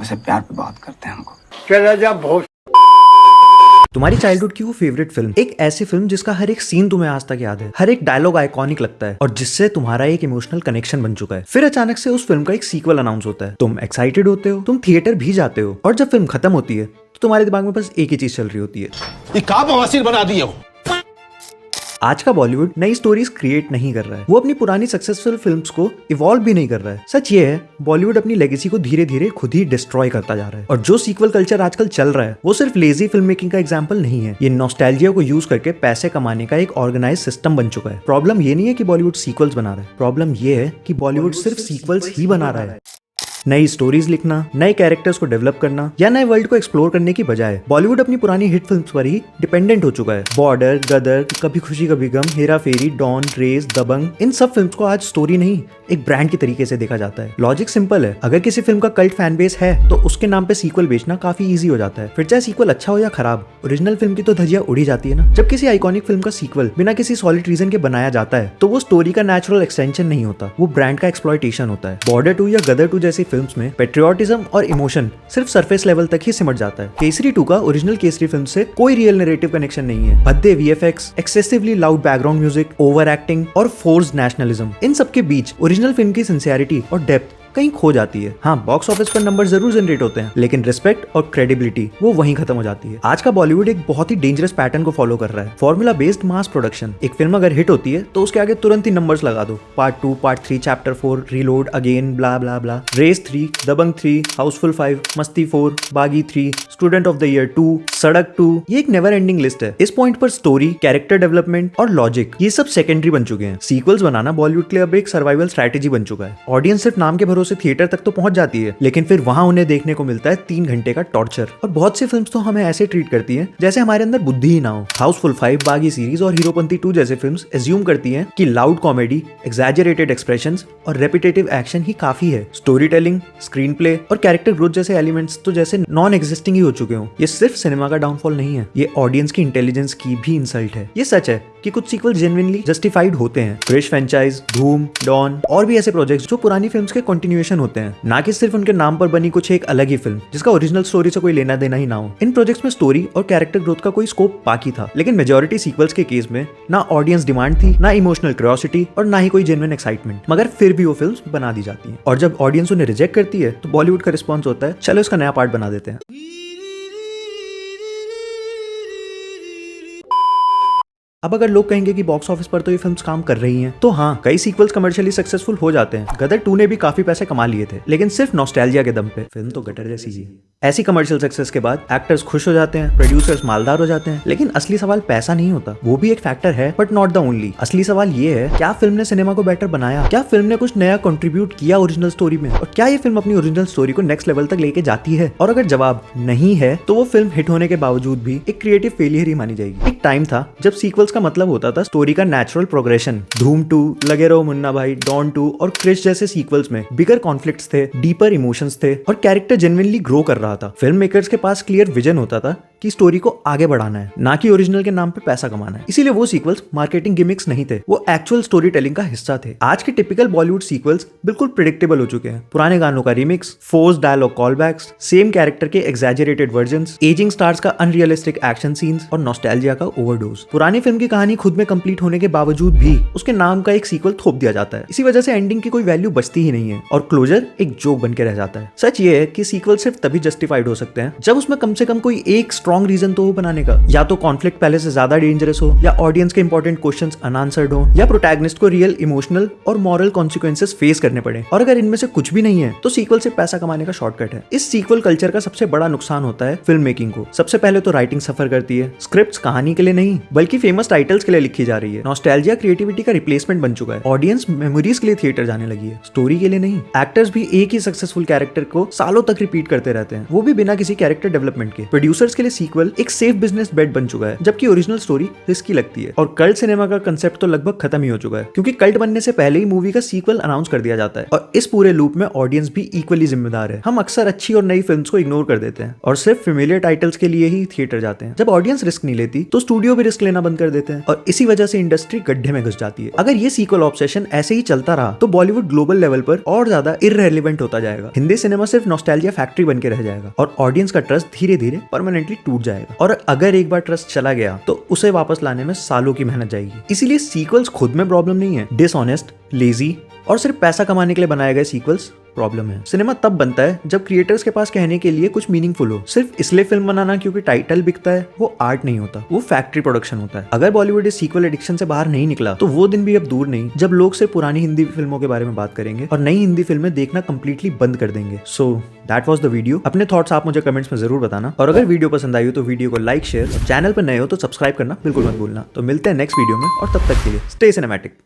उसे प्यार पे बहुत करते हैं हमको। चला जा बहुत। तुम्हारी चाइल्डहुड की वो फेवरेट फिल्म, एक ऐसी फिल्म जिसका हर एक सीन तुम्हें आज तक याद है, हर एक डायलॉग आइकॉनिक लगता है और जिससे तुम्हारा एक इमोशनल कनेक्शन बन चुका है। फिर अचानक से उस फिल्म का एक सीक्वल अनाउंस होता है, तुम एक्साइटेड होते हो, तुम थिएटर भी जाते हो और जब फिल्म खत्म होती है तो तुम्हारे दिमाग में बस एक ही चीज चल रही होती है, ये का बवासीर बना दिए हो। आज का बॉलीवुड नई स्टोरीज क्रिएट नहीं कर रहा है, वो अपनी पुरानी सक्सेसफुल फिल्म्स को इवॉल्व भी नहीं कर रहा है। सच ये है, बॉलीवुड अपनी लेगेसी को धीरे धीरे खुद ही डिस्ट्रॉय करता जा रहा है। और जो सीक्वल कल्चर आजकल चल रहा है वो सिर्फ लेजी फिल्म मेकिंग का एग्जांपल नहीं है, ये नॉस्टैल्जिया को यूज करके पैसे कमाने का एक ऑर्गेनाइज सिस्टम बन चुका है। प्रॉब्लम ये नहीं है कि बॉलीवुड सीक्वल्स बना रहा है, प्रॉब्लम ये है कि बॉलीवुड सिर्फ सीक्वल्स ही बना रहा है। नई स्टोरीज लिखना, नए कैरेक्टर्स को डेवलप करना या नए वर्ल्ड को एक्सप्लोर करने की बजाय बॉलीवुड अपनी पुरानी हिट फिल्म्स पर ही डिपेंडेंट हो चुका है। बॉर्डर, गदर, कभी खुशी कभी गम, हेरा फेरी, डॉन, रेस, दबंग, इन सब फिल्म्स को आज स्टोरी नहीं एक ब्रांड की तरीके से देखा जाता है। लॉजिक सिंपल है, अगर किसी फिल्म का कल्ट फैन बेस है तो उसके नाम पे सीक्वल बेचना काफी इजी हो जाता है। फिर चाहे सीक्वल अच्छा हो या खराब, ओरिजिनल फिल्म की तो धज्जियां उड़ी जाती है ना। जब किसी आइकॉनिक फिल्म का सीक्वल बिना किसी सॉलिड रीजन के बनाया जाता है तो वो स्टोरी का नेचुरल एक्सटेंशन नहीं होता, वो ब्रांड का एक्सप्लॉयटेशन होता है। बॉर्डर 2 या गदर 2 जैसी फिल्म्स में पेट्रियोटिज्म और इमोशन सिर्फ सरफेस लेवल तक ही सिमट जाता है। केसरी 2 का ओरिजिनल केसरी फिल्म से कोई रियल नैरेटिव कनेक्शन नहीं है। भद्दे VFX, excessively loud background music, over acting और फोर्स्ड नेशनलिज्म, इन सब के बीच ओरिजिनल फिल्म की सिंसियरिटी और डेप्थ कहीं खो जाती है। हाँ, बॉक्स ऑफिस पर नंबर जरूर जनरेट होते हैं, लेकिन रिस्पेक्ट और क्रेडिबिलिटी वो वहीं खत्म हो जाती है। आज का बॉलीवुड एक बहुत ही डेंजरस पैटर्न को फॉलो कर रहा है, फॉर्मूला बेस्ड मास प्रोडक्शन। एक फिल्म अगर हिट होती है तो उसके आगे तुरंत ही नंबर्स लगा दो, part 2, part 3, chapter 4, reload again, blah blah blah, Race 3, Dabangg 3, Housefull 5, Masti 4, बागी 3, स्टूडेंट ऑफ द ईयर 2, सड़क 2। ये एक नेवर एंडिंग लिस्ट है। इस पॉइंट पर स्टोरी, कैरेक्टर डेवलपमेंट और लॉजिक ये सब सेकेंडरी बन चुके हैं। सीक्वल्स बनाना बॉलीवुड के लिए अब एक सर्वाइवल स्ट्रैटेजी बन चुका है। ऑडियंस सिर्फ नाम के भरोसे थिएटर तक तो पहुंच जाती है, लेकिन फिर वहां उन्हें देखने को मिलता है 3 घंटे का टॉर्चर। और बहुत सी फिल्म्स तो हमें ऐसे ट्रीट करती हैं जैसे हमारे अंदर बुद्धि ही ना हो। हाउसफुल 5, बागी सीरीज और हीरोपंती 2 जैसे फिल्म्स एज्यूम करती हैं कि लाउड कॉमेडी, एग्जैजरेटेड एक्सप्रेशंस और रेपिटेटिव एक्शन ही काफी है। स्टोरी टेलिंग, स्क्रीन प्ले और कैरेक्टर ग्रोथ जैसे एलिमेंट्स तो जैसे नॉन एग्जिस्टिंग ही हो चुके हो। ये सिर्फ सिनेमा का डाउनफॉल नहीं है, ये ऑडियंस की इंटेलिजेंस की भी इंसल्ट है। ये सच है कि कुछ सीक्वल जेन्युइनली जस्टिफाइड होते हैं, क्रिश फ्रेंचाइज, धूम, डॉन और भी ऐसे प्रोजेक्ट्स जो पुरानी फिल्म्स के कंटिन्यूएशन होते हैं, ना कि सिर्फ उनके नाम पर बनी कुछ एक अलग ही फिल्म जिसका ओरिजिनल स्टोरी से कोई लेना देना ही ना हो। इन प्रोजेक्ट्स में स्टोरी और कैरेक्टर ग्रोथ का कोई स्कोप बाकी था, लेकिन मेजॉरिटी सीक्वल्स के केस में ना ऑडियंस डिमांड थी, ना इमोशनल क्यूरियोसिटी और ना ही कोई जेन्युइन एक्साइटमेंट, मगर फिर भी वो फिल्म्स बना दी जाती हैं। और जब ऑडियंस उन्हें रिजेक्ट करती है तो बॉलीवुड का रिस्पॉन्स होता है, चलो इसका नया पार्ट बना देते हैं। अब अगर लोग कहेंगे कि बॉक्स ऑफिस पर तो ये फिल्म्स काम कर रही हैं, तो हाँ, कई सीक्वल्स कमर्शियली सक्सेसफुल हो जाते हैं। गदर 2 ने भी काफी पैसे कमा लिए थे, लेकिन सिर्फ नॉस्टैल्जिया के दम पे। फिल्म तो गटर जैसी ही। ऐसी कमर्शियल सक्सेस के बाद एक्टर्स खुश हो जाते हैं, प्रोड्यूसर्स मालदार हो जाते हैं, लेकिन असली सवाल पैसा नहीं होता। वो भी एक फैक्टर है, बट नॉट द ओनली। असली सवाल ये है, क्या फिल्म ने सिनेमा को बेटर बनाया? क्या फिल्म ने कुछ नया कंट्रीब्यूट किया ओरिजिनल स्टोरी में? और क्या ये फिल्म अपनी ओरिजिनल स्टोरी को नेक्स्ट लेवल तक लेके जाती है? और अगर जवाब नहीं है तो वो फिल्म हिट होने के बावजूद भी एक क्रिएटिव फेलियर ही मानी जाएगी। एक टाइम था जब सीक्वल्स का मतलब होता था स्टोरी का नेचुरल प्रोग्रेशन। धूम 2, लगे रहो मुन्ना भाई, डॉन 2 और क्रिश जैसे सीक्वल्स में बिगर कॉन्फ्लिक्ट्स थे, डीपर इमोशंस थे और कैरेक्टर जेन्युइनली ग्रो कर रहा था। फिल्म मेकर्स के पास क्लियर विजन होता था कि स्टोरी को आगे बढ़ाना है, ना कि ओरिजिनल के नाम पे पैसा कमाना है। इसीलिए वो सीक्वल्स मार्केटिंग गिमिक्स नहीं थे, वो एक्चुअल स्टोरी टेलिंग का हिस्सा थे। आज के टिपिकल बॉलीवुड सीक्वल्स बिल्कुल प्रेडिक्टेबल हो चुके हैं। पुराने गानों का remix, forced dialogue callbacks, same character के एग्जैजरेटेड वर्जन्स, एजिंग स्टार्स का अनरियलिस्टिक एक्शन सीन्स और नॉस्टैल्जिया का ओवरडोज। पुरानी फिल्म की कहानी खुद में कंप्लीट होने के बावजूद भी उसके नाम का एक सीक्वल थोप दिया जाता है। इसी वजह से एंडिंग की कोई वैल्यू बचती ही नहीं है और क्लोजर एक जोक बन के रह जाता है। सच ये है कि सीक्वल सिर्फ तभी जस्टिफाइड हो सकते हैं जब उसमें कम से कम कोई एक स्ट्रॉन्ग रीजन तो हो बनाने का, या तो कॉन्फ्लिक्ट पहले से ज्यादा डेंजरस हो, या ऑडियंस के इंपॉर्टेंट क्वेश्चंस अनआंसर्ड हो, या प्रोटैगनिस्ट को रियल इमोशनल और मॉरल कॉन्सिक्वेंसेस फेस करने पड़े। और अगर इनमें से कुछ भी नहीं है तो सीक्वल से पैसा कमाने का शॉर्टकट है। इस सीक्वल कल्चर का सबसे बड़ा नुकसान होता है फिल्म मेकिंग को। सबसे पहले तो राइटिंग सफर करती है। स्क्रिप्ट्स कहानी के लिए नहीं बल्कि फेमस टाइटल्स के लिए लिखी जा रही है। नॉस्टैल्जिया क्रिएटिविटी का रिप्लेसमेंट बन चुका है। ऑडियंस मेमोरीज के लिए थिएटर जाने लगी है, स्टोरी के लिए नहीं। एक्टर्स भी एक ही सक्सेसफुल कैरेक्टर को सालों तक रिपीट करते रहते हैं, वो भी बिना किसी कैरेक्टर डेवलपमेंट के। प्रोड्यूसर्स के लिए सीक्वल एक सेफ बिजनेस बेट बन चुका है, जबकि ओरिजिनल स्टोरी रिस्की लगती है। और कल्ट सिनेमा का कंसेप्ट तो लगभग खत्म ही हो चुका है, क्योंकि कल्ट बनने से पहले ही मूवी का सीक्वल अनाउंस कर दिया जाता है। और इस पूरे लूप में ऑडियंस भी इक्वली जिम्मेदार है। हम अक्सर अच्छी और नई फिल्म्स को इग्नोर कर देते हैं और सिर्फ फेमिलियर टाइटल्स के लिए ही थिएटर जाते हैं। जब ऑडियंस रिस्क नहीं लेती तो स्टूडियो भी रिस्क लेना बंद कर देते हैं और इसी वजह से इंडस्ट्री गड्ढे में घुस जाती है। अगर ये सीक्वल ऑब्सेशन ऐसे ही चलता रहा तो बॉलीवुड ग्लोबल लेवल पर और ज्यादा इररेलेवेंट होता जाएगा। हिंदी सिनेमा सिर्फ नॉस्टैल्जिया फैक्ट्री बन के रह जाएगा और ऑडियंस का ट्रस्ट धीरे धीरे परमानेंटली टूट जाएगा। और अगर एक बार ट्रस्ट चला गया तो उसे वापस लाने में सालों की मेहनत जाएगी। इसीलिए सीक्वल्स खुद में प्रॉब्लम नहीं है, डिसऑनेस्ट, लेजी और सिर्फ पैसा कमाने के लिए बनाए गए सीक्वल्स प्रॉब्लम है। सिनेमा तब बनता है जब क्रिएटर्स के पास कहने के लिए कुछ मीनिंगफुल हो। सिर्फ इसलिए फिल्म बनाना क्योंकि टाइटल बिकता है वो आर्ट नहीं होता, वो फैक्ट्री प्रोडक्शन होता है। अगर बॉलीवुड इस सीक्वल एडिक्शन से बाहर नहीं निकला तो वो दिन भी अब दूर नहीं जब लोग सिर्फ पुरानी हिंदी फिल्मों के बारे में बात करेंगे और नई हिंदी फिल्में देखना कंप्लीटली बंद कर देंगे। So that was the video. अपने थॉट्स आप मुझे कमेंट्स में जरूर बताना और अगर वीडियो पसंद आई हो तो वीडियो को लाइक, शेयर, चैनल पर नए हो तो सब्सक्राइब करना बिल्कुल मत भूलना। तो मिलते हैं नेक्स्ट वीडियो में और तब तक के लिए स्टे सिनेमैटिक।